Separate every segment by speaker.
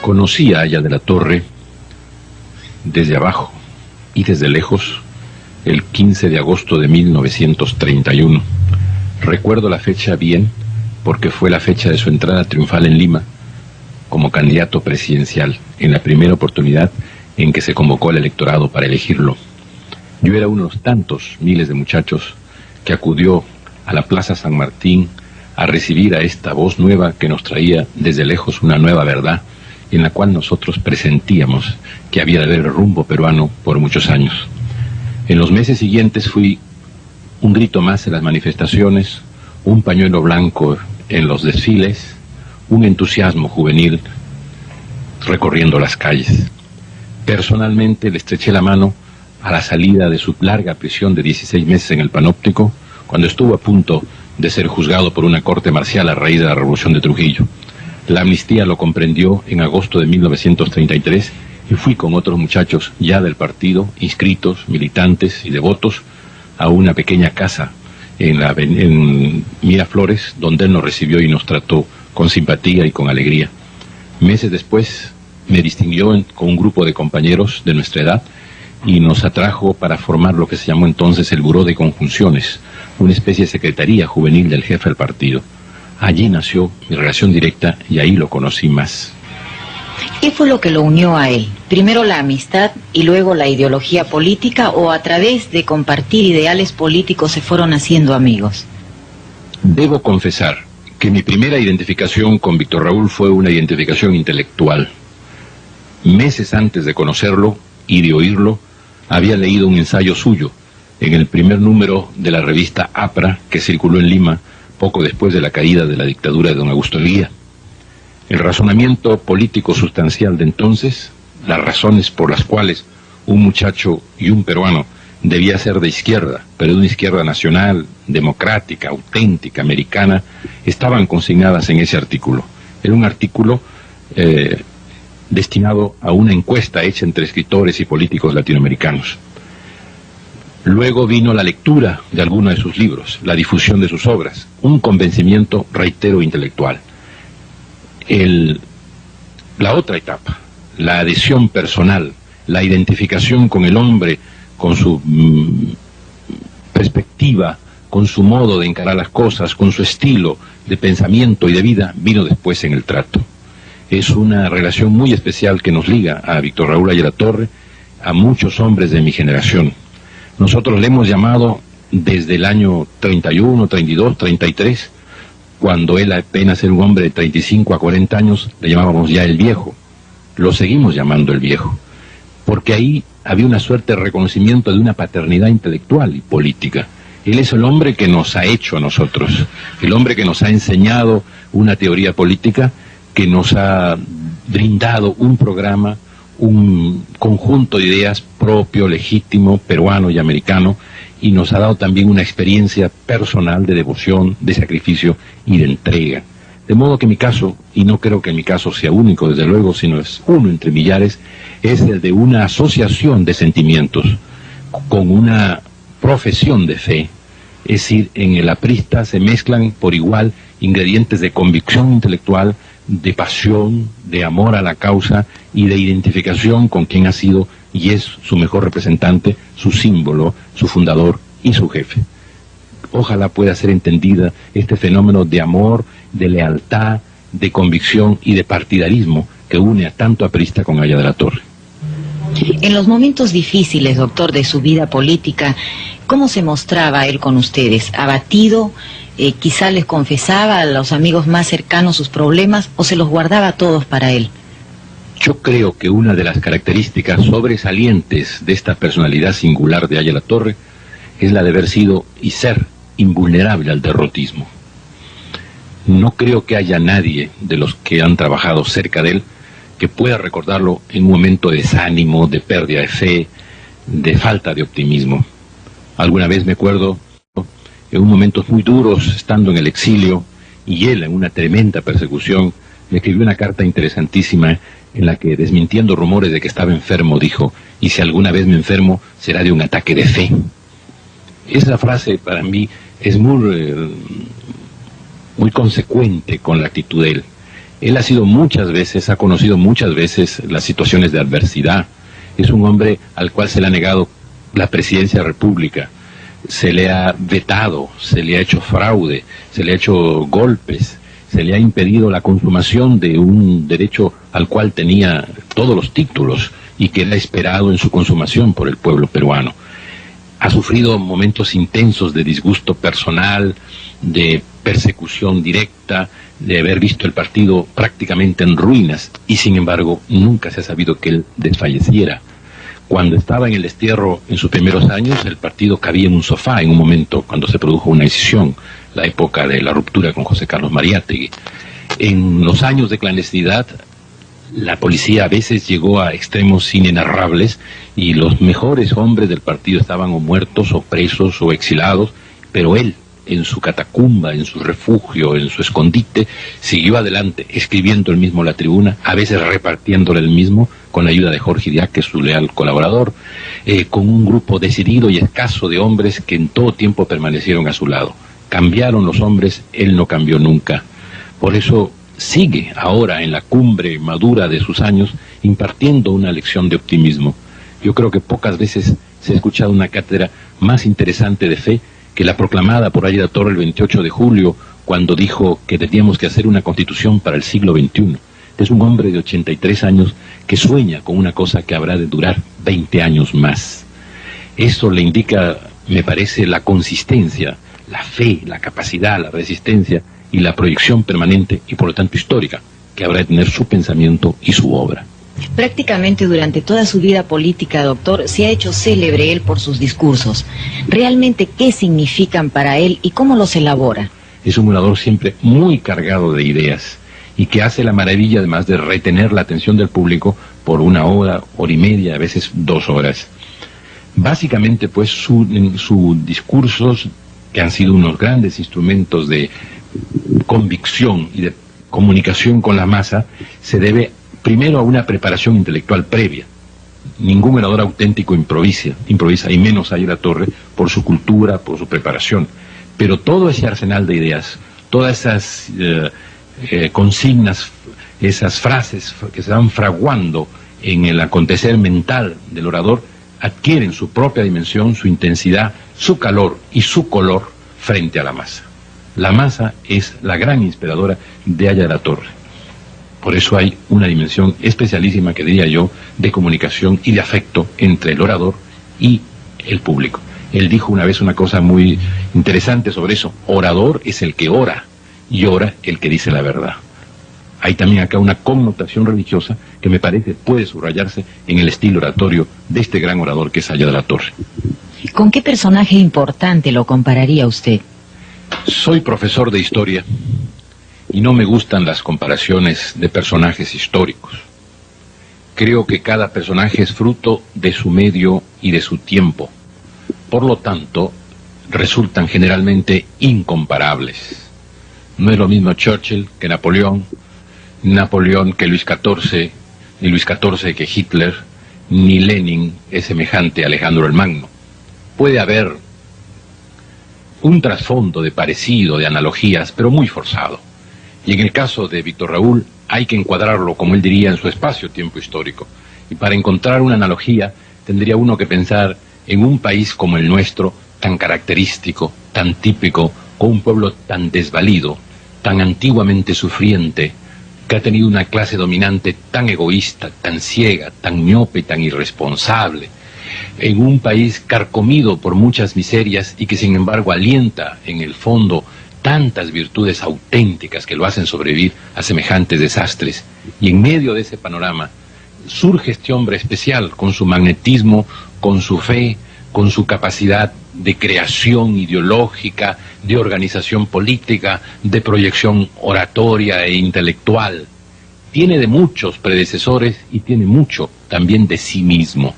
Speaker 1: Conocí a Aya de la Torre desde abajo y desde lejos el 15 de agosto de 1931. Recuerdo la fecha bien porque fue la fecha de su entrada triunfal en Lima como candidato presidencial, en la primera oportunidad en que se convocó al electorado para elegirlo. Yo era uno de los tantos miles de muchachos que acudió a la Plaza San Martín a recibir a esta voz nueva que nos traía desde lejos una nueva verdad, en la cual nosotros presentíamos que había de haber rumbo peruano por muchos años. En los meses siguientes fui un grito más en las manifestaciones, un pañuelo blanco en los desfiles, un entusiasmo juvenil recorriendo las calles. Personalmente le estreché la mano a la salida de su larga prisión de 16 meses en el Panóptico, cuando estuvo a punto de ser juzgado por una corte marcial a raíz de la Revolución de Trujillo. La amnistía lo comprendió en agosto de 1933 y fui con otros muchachos ya del partido, inscritos, militantes y devotos, a una pequeña casa en Miraflores, donde él nos recibió y nos trató con simpatía y con alegría. Meses después me distinguió con un grupo de compañeros de nuestra edad y nos atrajo para formar lo que se llamó entonces el Buró de Conjunciones, una especie de secretaría juvenil del jefe del partido. Allí nació mi relación directa y ahí lo conocí más.
Speaker 2: ¿Qué fue lo que lo unió a él? ¿Primero la amistad y luego la ideología política, o a través de compartir ideales políticos se fueron haciendo amigos?
Speaker 1: Debo confesar que mi primera identificación con Víctor Raúl fue una identificación intelectual. Meses antes de conocerlo y de oírlo, había leído un ensayo suyo en el primer número de la revista APRA, que circuló en Lima poco después de la caída de la dictadura de don Augusto Leguía. El razonamiento político sustancial de entonces, las razones por las cuales un muchacho y un peruano debía ser de izquierda, pero de una izquierda nacional, democrática, auténtica, americana, estaban consignadas en ese artículo. Era un artículo destinado a una encuesta hecha entre escritores y políticos latinoamericanos. Luego vino la lectura de algunos de sus libros, la difusión de sus obras, un convencimiento, reitero, intelectual. La otra etapa, la adhesión personal, la identificación con el hombre, con su perspectiva, con su modo de encarar las cosas, con su estilo de pensamiento y de vida, vino después en el trato. Es una relación muy especial que nos liga a Víctor Raúl Aya de la Torre, a muchos hombres de mi generación. Nosotros le hemos llamado desde el año 31, 32, 33, cuando él apenas era un hombre de 35 a 40 años, le llamábamos ya el viejo. Lo seguimos llamando el viejo, porque ahí había una suerte de reconocimiento de una paternidad intelectual y política. Él es el hombre que nos ha hecho a nosotros, el hombre que nos ha enseñado una teoría política, que nos ha brindado un programa, un conjunto de ideas propio, legítimo, peruano y americano, y nos ha dado también una experiencia personal de devoción, de sacrificio y de entrega. De modo que mi caso, y no creo que mi caso sea único desde luego, sino es uno entre millares, es el de una asociación de sentimientos con una profesión de fe. Es decir, en el aprista se mezclan por igual ingredientes de convicción intelectual, de pasión, de amor a la causa y de identificación con quien ha sido y es su mejor representante, su símbolo, su fundador y su jefe. Ojalá pueda ser entendida este fenómeno de amor, de lealtad, de convicción y de partidarismo que une a tanto aprista con Aya de la Torre.
Speaker 2: En los momentos difíciles, doctor, de su vida política, ¿cómo se mostraba él con ustedes? ¿Abatido? ¿Quizá les confesaba a los amigos más cercanos sus problemas o se los guardaba todos para él?
Speaker 1: Yo creo que una de las características sobresalientes de esta personalidad singular de Aya de la Torre es la de haber sido y ser invulnerable al derrotismo. No creo que haya nadie de los que han trabajado cerca de él que pueda recordarlo en un momento de desánimo, de pérdida de fe, de falta de optimismo. Alguna vez me acuerdo, en momentos muy duros, estando en el exilio, y él en una tremenda persecución, me escribió una carta interesantísima en la que, desmintiendo rumores de que estaba enfermo, dijo: y si alguna vez me enfermo, será de un ataque de fe. Esa frase para mí es muy consecuente con la actitud de él. Él ha sido muchas veces, ha conocido muchas veces las situaciones de adversidad. Es un hombre al cual se le ha negado la presidencia de la República, se le ha vetado, se le ha hecho fraude, se le ha hecho golpes, se le ha impedido la consumación de un derecho al cual tenía todos los títulos y que era esperado en su consumación por el pueblo peruano. Ha sufrido momentos intensos de disgusto personal, de persecución directa, de haber visto el partido prácticamente en ruinas, y sin embargo nunca se ha sabido que él desfalleciera. Cuando estaba en el destierro en sus primeros años, el partido cabía en un sofá en un momento cuando se produjo una decisión, la época de la ruptura con José Carlos Mariátegui. En los años de clandestinidad, la policía a veces llegó a extremos inenarrables y los mejores hombres del partido estaban o muertos o presos o exilados, pero él, en su catacumba, en su refugio, en su escondite, siguió adelante, escribiendo él mismo la tribuna, a veces repartiéndole el mismo, con la ayuda de Jorge Díaz, que es su leal colaborador, con un grupo decidido y escaso de hombres que en todo tiempo permanecieron a su lado. Cambiaron los hombres, él no cambió nunca. Por eso sigue ahora en la cumbre madura de sus años, impartiendo una lección de optimismo. Yo creo que pocas veces se ha escuchado una cátedra más interesante de fe que la proclamada por Águeda Torre el 28 de julio, cuando dijo que teníamos que hacer una constitución para el siglo XXI. Es un hombre de 83 años que sueña con una cosa que habrá de durar 20 años más. Eso le indica, me parece, la consistencia, la fe, la capacidad, la resistencia y la proyección permanente y por lo tanto histórica que habrá de tener su pensamiento y su obra.
Speaker 2: Prácticamente durante toda su vida política, doctor, se ha hecho célebre él por sus discursos. ¿Realmente qué significan para él y cómo los elabora?
Speaker 1: Es un orador siempre muy cargado de ideas y que hace la maravilla además de retener la atención del público por una hora, hora y media, a veces 2 horas. Básicamente, pues, sus discursos, que han sido unos grandes instrumentos de convicción y de comunicación con la masa, se debe primero a una preparación intelectual previa. Ningún orador auténtico improvisa, y menos Águeda Torre, por su cultura, por su preparación. Pero todo ese arsenal de ideas, todas esas consignas, esas frases que se van fraguando en el acontecer mental del orador, adquieren su propia dimensión, su intensidad, su calor y su color frente a la masa. La masa es la gran inspiradora de Águeda Torre. Por eso hay una dimensión especialísima, que diría yo, de comunicación y de afecto entre el orador y el público. Él dijo una vez una cosa muy interesante sobre eso: orador es el que ora y ora el que dice la verdad. Hay también acá una connotación religiosa que me parece puede subrayarse en el estilo oratorio de este gran orador que es Águeda Torre.
Speaker 2: ¿Con qué personaje importante lo compararía usted?
Speaker 1: Soy profesor de historia y no me gustan las comparaciones de personajes históricos. Creo que cada personaje es fruto de su medio y de su tiempo. Por lo tanto, resultan generalmente incomparables. No es lo mismo Churchill que Napoleón, Napoleón que Luis XIV, ni Luis XIV que Hitler, ni Lenin es semejante a Alejandro el Magno. Puede haber un trasfondo de parecido, de analogías, pero muy forzado. Y en el caso de Víctor Raúl hay que encuadrarlo, como él diría, en su espacio-tiempo histórico. Y para encontrar una analogía tendría uno que pensar en un país como el nuestro, tan característico, tan típico, con un pueblo tan desvalido, tan antiguamente sufriente, que ha tenido una clase dominante tan egoísta, tan ciega, tan miope, tan irresponsable, en un país carcomido por muchas miserias y que sin embargo alienta en el fondo tantas virtudes auténticas que lo hacen sobrevivir a semejantes desastres. Y en medio de ese panorama surge este hombre especial, con su magnetismo, con su fe, con su capacidad de creación ideológica, de organización política, de proyección oratoria e intelectual. Tiene de muchos predecesores y tiene mucho también de sí mismo.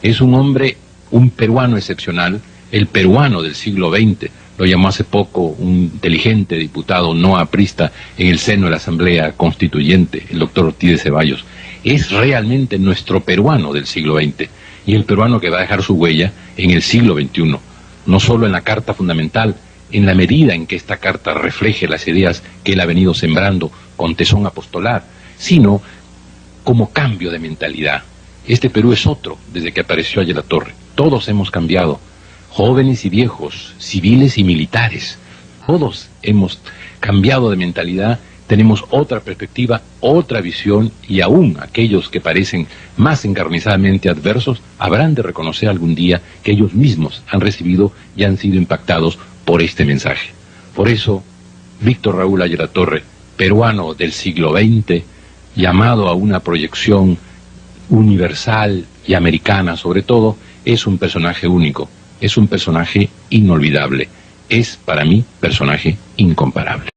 Speaker 1: Es un hombre, un peruano excepcional, el peruano del siglo XX. Lo llamó hace poco un inteligente diputado no aprista en el seno de la Asamblea Constituyente, el doctor Ortiz de Ceballos. Es realmente nuestro peruano del siglo XX y el peruano que va a dejar su huella en el siglo XXI, no solo en la Carta Fundamental, en la medida en que esta carta refleje las ideas que él ha venido sembrando con tesón apostolar, sino como cambio de mentalidad. Este Perú es otro desde que apareció allí la torre. Todos hemos cambiado, jóvenes y viejos, civiles y militares. Todos hemos cambiado de mentalidad, tenemos otra perspectiva, otra visión, y aún aquellos que parecen más encarnizadamente adversos habrán de reconocer algún día que ellos mismos han recibido y han sido impactados por este mensaje. Por eso, Víctor Raúl Ayala-Torre, peruano del siglo XX, llamado a una proyección universal y americana sobre todo, es un personaje único, es un personaje inolvidable, es para mí personaje incomparable.